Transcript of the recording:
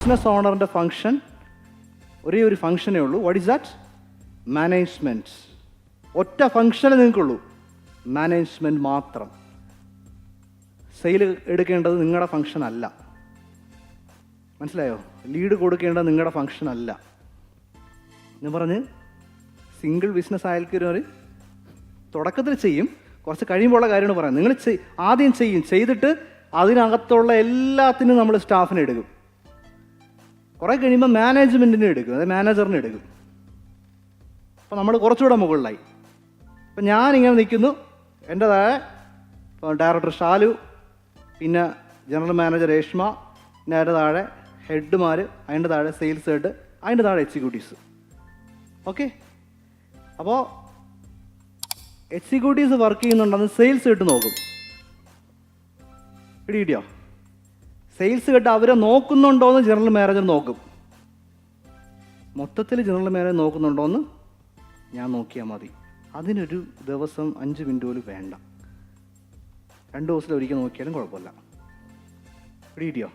Business ഓണറിൻ്റെ function ഒരേ ഒരു ഫങ്ഷനേ ഉള്ളൂ. What is that? മാനേജ്മെൻറ്റ്. ഒറ്റ ഫങ്ഷനേ നിങ്ങൾക്കുള്ളൂ, മാനേജ്മെൻറ്റ് മാത്രം. സെയിൽ എടുക്കേണ്ടത് നിങ്ങളുടെ ഫങ്ഷൻ അല്ല. മനസ്സിലായോ? ലീഡ് കൊടുക്കേണ്ടത് നിങ്ങളുടെ ഫങ്ഷൻ അല്ല എന്ന് പറഞ്ഞ് സിംഗിൾ ബിസിനസ് ആയിരിക്കുന്നവർ തുടക്കത്തിൽ ചെയ്യും, കുറച്ച് കഴിയുമ്പോഴുള്ള കാര്യമാണ് പറയാം. നിങ്ങൾ ആദ്യം ചെയ്തിട്ട് അതിനകത്തുള്ള എല്ലാത്തിനും നമ്മൾ സ്റ്റാഫിനെ എടുക്കും. കുറേ കഴിയുമ്പോൾ മാനേജ്മെൻറ്റിനെ എടുക്കും, അതായത് മാനേജറിനെ എടുക്കും. അപ്പോൾ നമ്മൾ കുറച്ചുകൂടെ മുകളിലായി. അപ്പം ഞാനിങ്ങനെ നിൽക്കുന്നു, എൻ്റെ താഴെ ഡയറക്ടർ ഷാലു, പിന്നെ ജനറൽ മാനേജർ രേഷ്മ, പിന്നെ അതിൻ്റെ താഴെ ഹെഡ്മാർ, അതിൻ്റെ താഴെ സെയിൽസ് ഹെഡ്, അതിൻ്റെ താഴെ എക്സിക്യൂട്ടീവ്സ്. ഓക്കെ, അപ്പോൾ എക്സിക്യൂട്ടീവ്സ് വർക്ക് ചെയ്യുന്നുണ്ടെന്ന് സെയിൽസ് ഹെഡ് നോക്കും. പിടികിട്ടിയോ? സെയിൽസ് ഹെഡ് അവരെ നോക്കുന്നുണ്ടോ എന്ന് ജനറൽ മാനേജർ നോക്കും. മൊത്തത്തിൽ ജനറൽ മാനേജർ നോക്കുന്നുണ്ടോ എന്ന് ഞാൻ നോക്കിയാൽ മതി. അതിനൊരു ദിവസം 5 മിനിറ്റ് പോലും വേണ്ട. 2 ദിവസത്തിൽ ഒരിക്കൽ നോക്കിയാലും കുഴപ്പമില്ല. പിടികിട്ടിയോ?